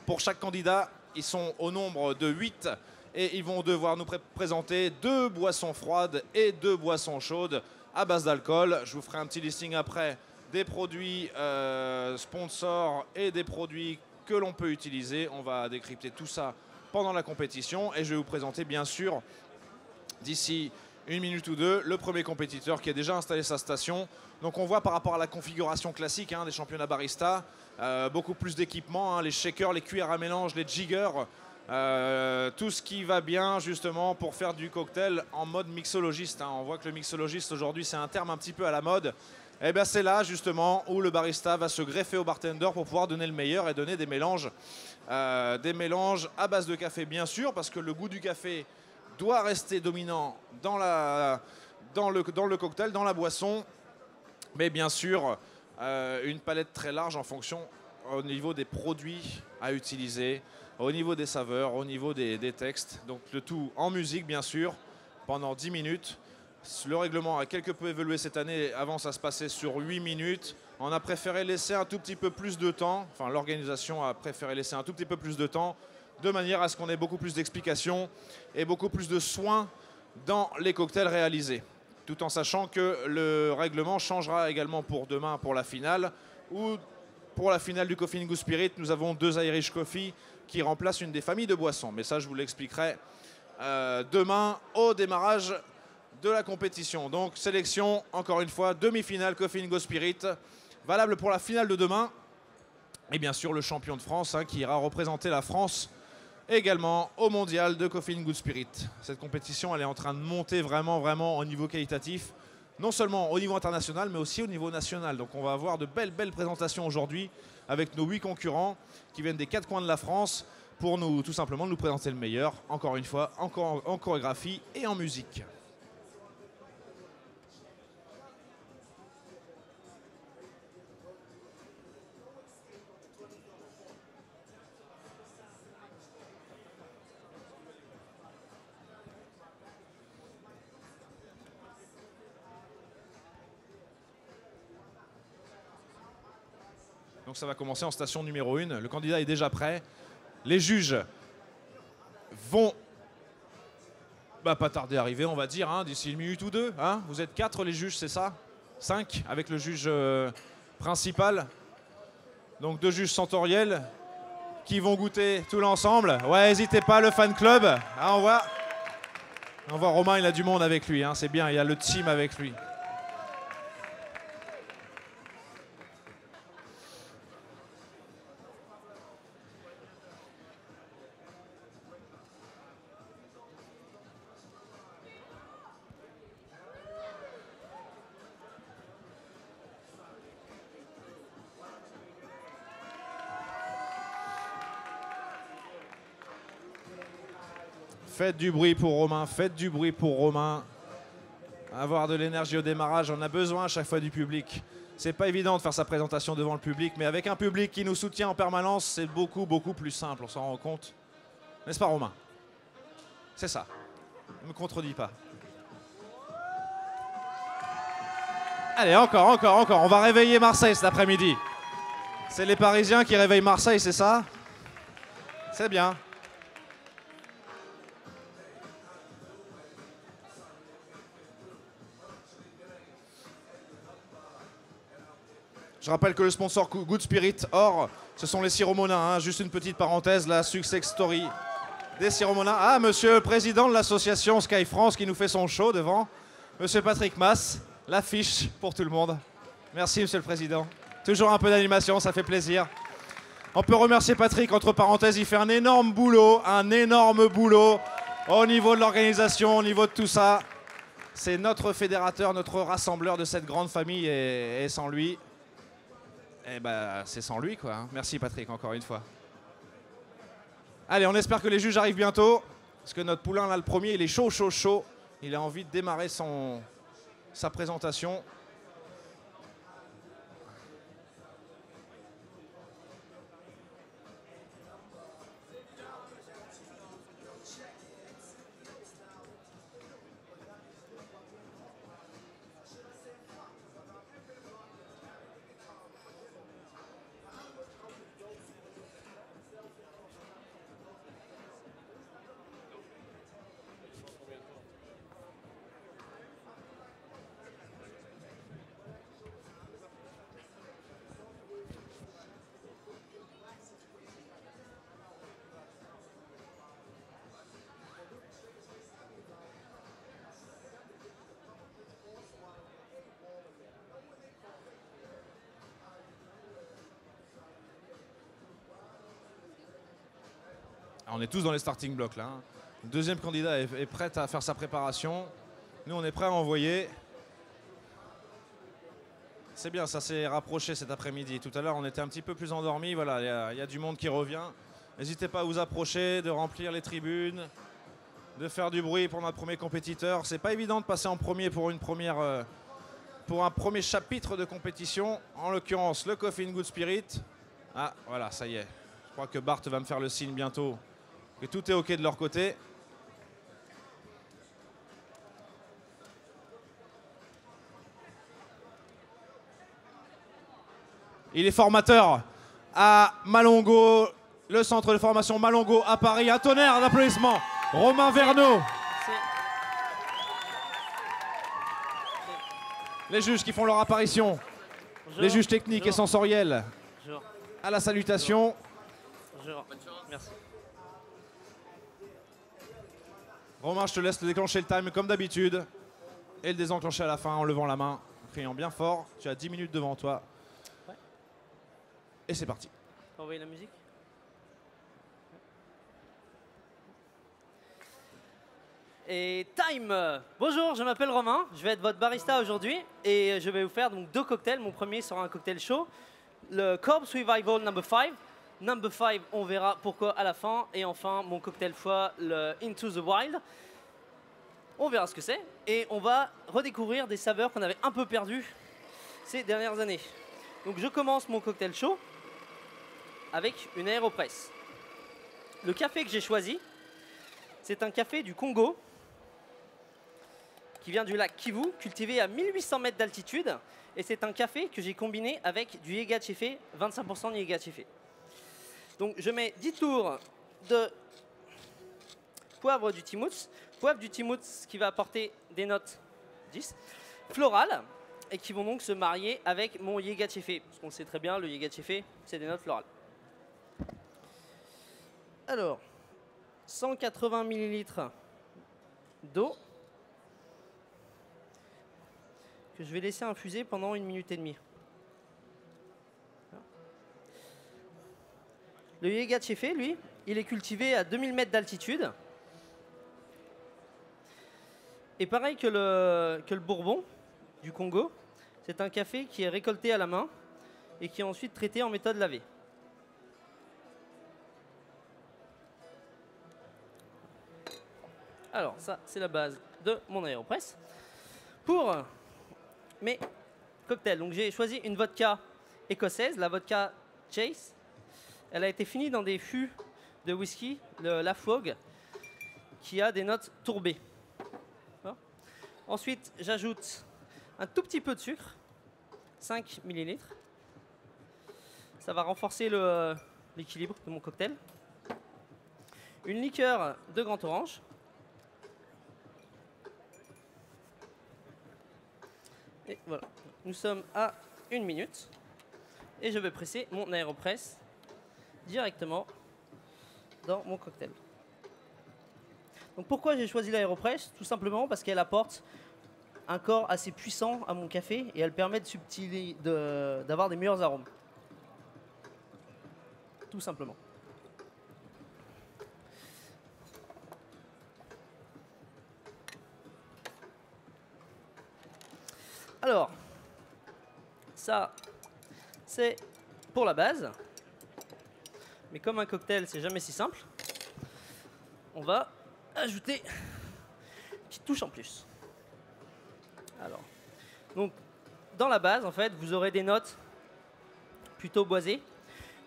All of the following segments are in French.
pour chaque candidat. Ils sont au nombre de 8 et ils vont devoir nous présenter 2 boissons froides et 2 boissons chaudes à base d'alcool. Je vous ferai un petit listing après des produits sponsors et des produits que l'on peut utiliser. On va décrypter tout ça pendant la compétition et je vais vous présenter bien sûr d'ici 1 minute ou 2 le premier compétiteur qui a déjà installé sa station. Donc on voit par rapport à la configuration classique des championnats barista, beaucoup plus d'équipements, les shakers, les cuillères à mélange, les jiggers, tout ce qui va bien justement pour faire du cocktail en mode mixologiste. On voit que le mixologiste aujourd'hui c'est un terme un petit peu à la mode. Et bien c'est là justement où le barista va se greffer au bartender pour pouvoir donner le meilleur et donner des mélanges à base de café bien sûr, parce que le goût du café doit rester dominant dans le cocktail, dans la boisson, mais bien sûr une palette très large en fonction au niveau des produits à utiliser, au niveau des saveurs, au niveau des textes. Donc le tout en musique bien sûr, pendant 10 minutes. Le règlement a quelque peu évolué cette année, avant ça se passait sur 8 minutes. On a préféré laisser un tout petit peu plus de temps, enfin l'organisation a préféré laisser un tout petit peu plus de temps, de manière à ce qu'on ait beaucoup plus d'explications et beaucoup plus de soins dans les cocktails réalisés. Tout en sachant que le règlement changera également pour demain pour la finale, où pour la finale du Coffee & Goose Spirit, nous avons 2 Irish Coffee qui remplacent une des familles de boissons. Mais ça, je vous l'expliquerai demain au démarrage de la compétition. Donc sélection, encore une fois, demi-finale Coffee & Goose Spirit, valable pour la finale de demain. Et bien sûr le champion de France qui ira représenter la France également au mondial de Coffee & Goose Spirit. Cette compétition elle est en train de monter vraiment au niveau qualitatif, non seulement au niveau international mais aussi au niveau national. Donc on va avoir de belles présentations aujourd'hui avec nos 8 concurrents qui viennent des 4 coins de la France pour nous tout simplement nous présenter le meilleur, encore une fois, en chorégraphie et en musique. Donc ça va commencer en station numéro 1. Le candidat est déjà prêt. Les juges vont pas tarder à arriver, on va dire, d'ici 1 minute ou 2. Vous êtes 4 les juges, c'est ça? 5 avec le juge principal. Donc 2 juges sensoriels qui vont goûter tout l'ensemble. Ouais, n'hésitez pas, le fan club. On voit Romain, il a du monde avec lui. C'est bien, il y a le team avec lui. Faites du bruit pour Romain, faites du bruit pour Romain. Avoir de l'énergie au démarrage, on a besoin à chaque fois du public. C'est pas évident de faire sa présentation devant le public, mais avec un public qui nous soutient en permanence, c'est beaucoup plus simple, on s'en rend compte. N'est-ce pas Romain? C'est ça. Ne me contredis pas. Allez, encore. On va réveiller Marseille cet après-midi. C'est les Parisiens qui réveillent Marseille, c'est ça? C'est bien. Je rappelle que le sponsor Good Spirit Or, ce sont les sirops Monin. Juste une petite parenthèse, la success story des sirops Monin. Monsieur le président de l'association Sky France qui nous fait son show devant. Monsieur Patrick Mas, l'affiche pour tout le monde. Merci monsieur le président. Toujours un peu d'animation, ça fait plaisir. On peut remercier Patrick, entre parenthèses, il fait un énorme boulot au niveau de l'organisation, au niveau de tout ça. C'est notre fédérateur, notre rassembleur de cette grande famille et sans lui... c'est sans lui quoi. Merci Patrick encore une fois. Allez, on espère que les juges arrivent bientôt. Parce que notre poulain là, le premier, il est chaud. Il a envie de démarrer sa présentation. On est tous dans les starting blocks là. Hein. Le deuxième candidat est prêt à faire sa préparation. Nous, on est prêt à envoyer. C'est bien, ça s'est rapproché cet après-midi. Tout à l'heure, on était un petit peu plus endormis. Voilà, il y a du monde qui revient. N'hésitez pas à vous approcher, de remplir les tribunes, de faire du bruit pour notre premier compétiteur. C'est pas évident de passer en premier pour un premier chapitre de compétition. En l'occurrence, le Coffee in Good Spirit. Ah, voilà, ça y est. Je crois que Bart va me faire le signe bientôt que tout est OK de leur côté. Il est formateur à Malongo, le centre de formation Malongo à Paris. Un tonnerre d'applaudissements. Romain Verneau. Les juges qui font leur apparition. Bonjour. Les juges techniques et sensoriels. Bonjour. À la salutation. Bonjour. Merci. Romain, je te laisse déclencher le time comme d'habitude. Et le désenclencher à la fin en levant la main, en criant bien fort. Tu as 10 minutes devant toi. Ouais. Et c'est parti. On va envoyer la musique. Et time. Bonjour, je m'appelle Romain, je vais être votre barista aujourd'hui et je vais vous faire donc 2 cocktails. Mon premier sera un cocktail chaud, le Corpse Revival No. 5. No. 5, on verra pourquoi à la fin. Et enfin, mon cocktail foie, le Into the Wild. On verra ce que c'est. Et on va redécouvrir des saveurs qu'on avait un peu perdues ces dernières années. Donc je commence mon cocktail chaud avec une AeroPress. Le café que j'ai choisi, c'est un café du Congo qui vient du lac Kivu, cultivé à 1800 mètres d'altitude. Et c'est un café que j'ai combiné avec du Yégachefe, 25% de Yégachefe. Donc je mets 10 tours de poivre du Timouts. Poivre du Timouts qui va apporter des notes 10, florales, et qui vont donc se marier avec mon Yégachefe. Parce qu'on le sait très bien, le Yégachefe, c'est des notes florales. Alors, 180 ml d'eau que je vais laisser infuser pendant 1 minute et demie. Le Yégachefe, lui, il est cultivé à 2000 mètres d'altitude. Et pareil que le Bourbon du Congo, c'est un café qui est récolté à la main et qui est ensuite traité en méthode lavée. Alors ça, c'est la base de mon AeroPress. Pour mes cocktails, donc j'ai choisi une vodka écossaise, la vodka Chase. Elle a été finie dans des fûts de whisky, le Laphroaig, qui a des notes tourbées. Ensuite, j'ajoute un tout petit peu de sucre, 5 ml. Ça va renforcer l'équilibre de mon cocktail. Une liqueur de Grand Orange. Et voilà, nous sommes à 1 minute. Et je vais presser mon AeroPress directement dans mon cocktail. Donc pourquoi j'ai choisi l'AeroPress? Tout simplement parce qu'elle apporte un corps assez puissant à mon café et elle permet d'avoir des meilleurs arômes. Tout simplement. Alors, ça, c'est pour la base. Mais comme un cocktail, c'est jamais si simple, on va ajouter une petite touche en plus. Alors, donc, dans la base, en fait, vous aurez des notes plutôt boisées.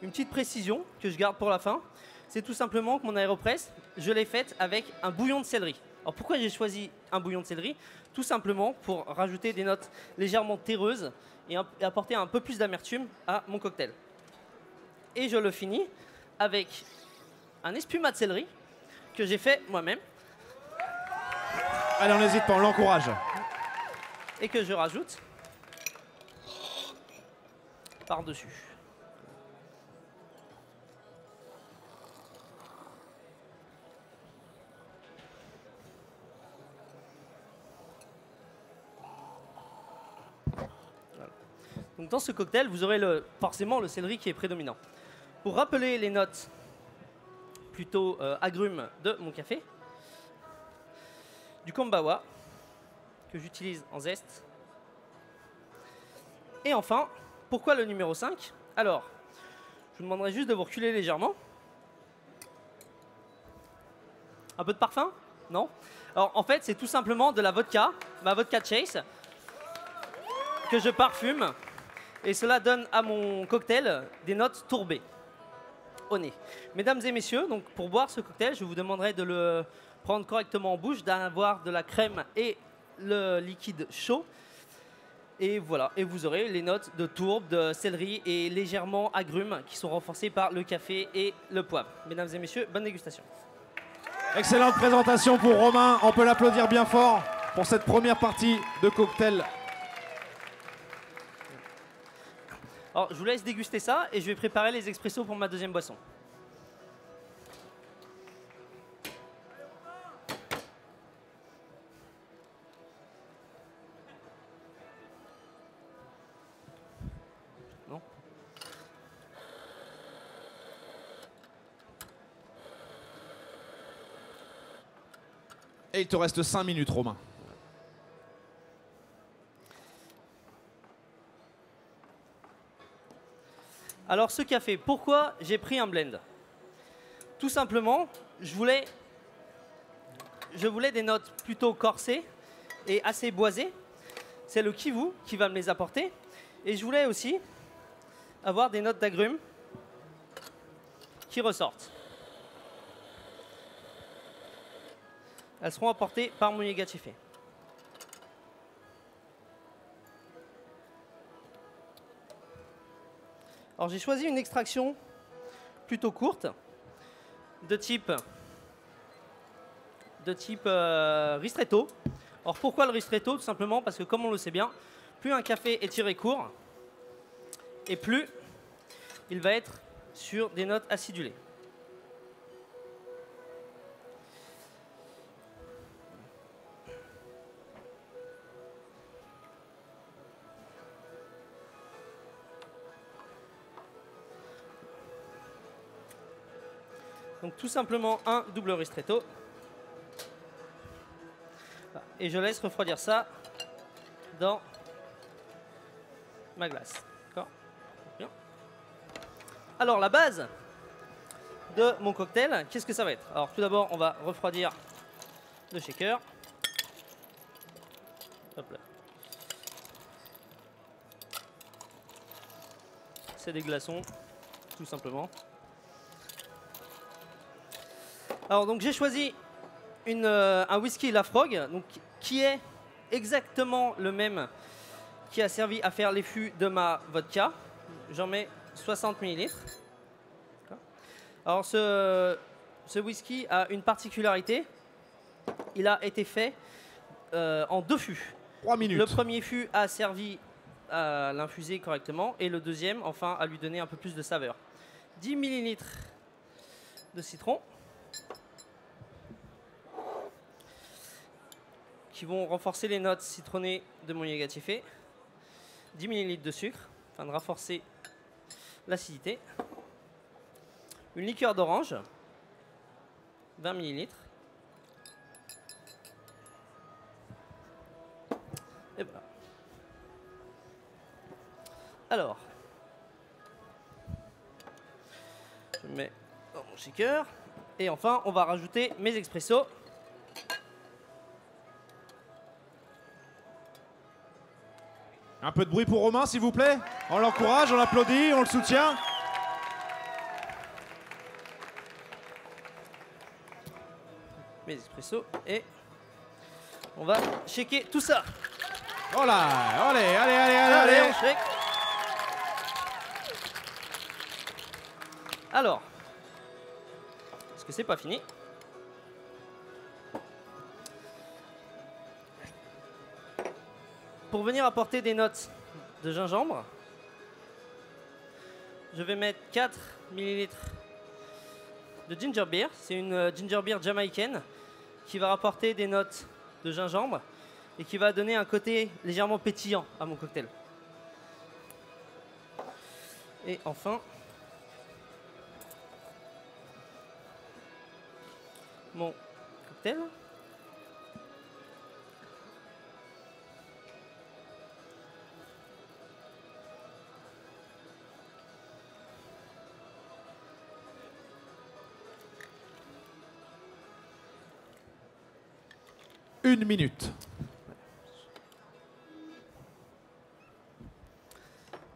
Une petite précision que je garde pour la fin, c'est tout simplement que mon AeroPress, je l'ai faite avec un bouillon de céleri. Alors pourquoi j'ai choisi un bouillon de céleri? Tout simplement pour rajouter des notes légèrement terreuses et apporter un peu plus d'amertume à mon cocktail. Et je le finis avec un espumat de céleri que j'ai fait moi-même. Allez, on n'hésite pas, on l'encourage. Et que je rajoute par-dessus. Voilà. Donc dans ce cocktail, vous aurez forcément le céleri qui est prédominant. Pour rappeler les notes plutôt agrumes de mon café. Du kombawa, que j'utilise en zeste. Et enfin, pourquoi le numéro 5? Alors, je vous demanderai juste de vous reculer légèrement. Un peu de parfum? Non? Alors, en fait, c'est tout simplement de la vodka, ma vodka Chase, que je parfume. Et cela donne à mon cocktail des notes tourbées au nez. Mesdames et messieurs, donc pour boire ce cocktail, je vous demanderai de le prendre correctement en bouche, d'avoir de la crème et le liquide chaud. Et voilà, et vous aurez les notes de tourbe, de céleri et légèrement agrumes qui sont renforcées par le café et le poivre. Mesdames et messieurs, bonne dégustation. Excellente présentation pour Romain. On peut l'applaudir bien fort pour cette première partie de cocktail. Alors, je vous laisse déguster ça et je vais préparer les expressos pour ma deuxième boisson. Non ? Et il te reste 5 minutes, Romain. Alors ce café, pourquoi j'ai pris un blend? Tout simplement, je voulais des notes plutôt corsées et assez boisées. C'est le Kivu qui va me les apporter. Et je voulais aussi avoir des notes d'agrumes qui ressortent. Elles seront apportées par mon Yegachefe. Alors j'ai choisi une extraction plutôt courte, de type ristretto. Alors pourquoi le ristretto? Tout simplement parce que comme on le sait bien, plus un café est tiré court, et plus il va être sur des notes acidulées. Donc tout simplement un double ristretto. Et je laisse refroidir ça dans ma glace. D'accord ? Bien. Alors la base de mon cocktail, qu'est-ce que ça va être? Alors tout d'abord, on va refroidir le shaker. Hop là. C'est des glaçons, tout simplement. Alors donc j'ai choisi un whisky Lafrogue, donc qui est exactement le même qui a servi à faire les fûts de ma vodka. J'en mets 60 ml. Alors ce whisky a une particularité. Il a été fait en 2 fûts. 3 minutes. Le premier fût a servi à l'infuser correctement et le deuxième, enfin, à lui donner un peu plus de saveur. 10 ml de citron qui vont renforcer les notes citronnées de mon Yegachefe. 10 ml de sucre afin de renforcer l'acidité. Une liqueur d'orange, 20 ml. Et voilà. Alors, je mets dans mon shaker. Et enfin, on va rajouter mes expressos. Un peu de bruit pour Romain, s'il vous plaît. On l'encourage, on l'applaudit, on le soutient. Mes expressos et on va shaker tout ça. Voilà, allez. On shake. Alors, est-ce que c'est pas fini? Pour venir apporter des notes de gingembre, je vais mettre 4 ml de ginger beer. C'est une ginger beer jamaïcaine qui va rapporter des notes de gingembre et qui va donner un côté légèrement pétillant à mon cocktail. Et enfin, mon cocktail. Une minute.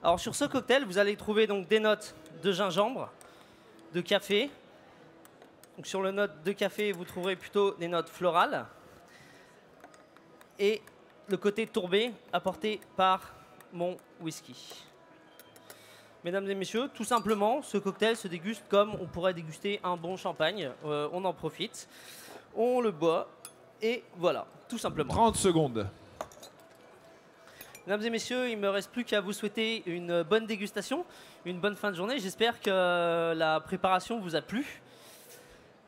Alors sur ce cocktail, vous allez trouver donc des notes de gingembre, de café. Donc sur le note de café, vous trouverez plutôt des notes florales. Et le côté tourbé apporté par mon whisky. Mesdames et messieurs, tout simplement, ce cocktail se déguste comme on pourrait déguster un bon champagne. On en profite, on le boit et voilà, tout simplement. 30 secondes. Mesdames et messieurs, il ne me reste plus qu'à vous souhaiter une bonne dégustation, une bonne fin de journée. J'espère que la préparation vous a plu.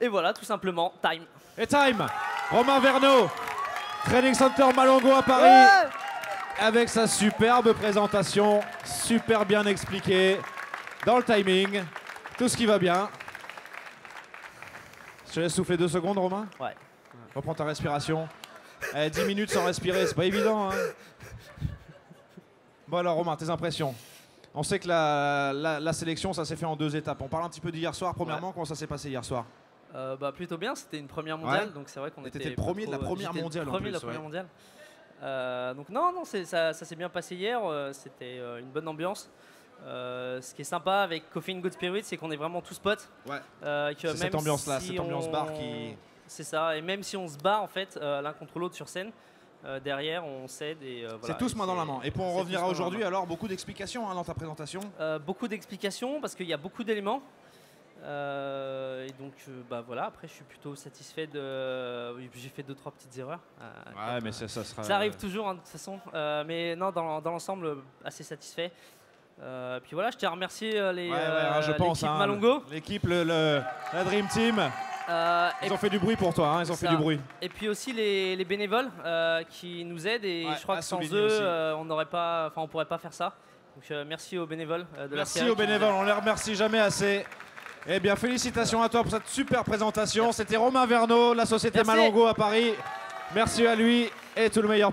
Et voilà, tout simplement, time. Et time. Romain Verneau, Training Center Malongo à Paris, Ouais, avec sa superbe présentation, super bien expliquée, dans le timing, tout ce qui va bien. Je te laisse souffler 2 secondes, Romain. ouais. Reprends ta respiration. 10 minutes sans respirer, c'est pas évident. Hein. Bon alors Romain, tes impressions. On sait que la sélection, ça s'est fait en 2 étapes. On parle un petit peu d'hier soir. Premièrement, comment ça s'est passé hier soir? Plutôt bien, c'était une première mondiale, Ouais. donc c'est vrai qu'on était T'étais le premier de la première j'étais le mondiale en premier de plus, la première ouais. mondiale. Donc non, ça s'est bien passé hier, c'était une bonne ambiance. Ce qui est sympa avec Coffee and Good Spirit, c'est qu'on est vraiment tous potes. Ouais. Que C'est cette même ambiance-là, si cette ambiance bar qui... C'est ça, et même si on se bat en fait l'un contre l'autre sur scène, derrière on s'aide et voilà. C'est tous main dans la main. Et pour en c'est revenir tous à main dans la aujourd'hui, main. alors beaucoup d'explications hein, dans ta présentation. Beaucoup d'explications parce qu'il y a beaucoup d'éléments. Et donc voilà, après je suis plutôt satisfait de... J'ai fait 2-3 petites erreurs. Ouais, mais ça sera... Ça arrive toujours hein, de toute façon. Mais non, dans l'ensemble, assez satisfait. Puis voilà, je tiens à remercier je pense. l'équipe Hein, Malongo. l'équipe, la Dream Team. Ils ont fait du bruit pour toi, hein, ils ont fait du bruit. Et puis aussi les bénévoles qui nous aident. Et Ouais, je crois à que sans souligner eux, aussi. on pourrait pas faire ça. Donc merci aux bénévoles de la Merci série aux qui nous bénévoles, aident. on les remercie jamais assez. Eh bien, félicitations à toi pour cette super présentation. C'était Romain Verneau, la société Merci. Malongo à Paris. Merci à lui et tout le meilleur.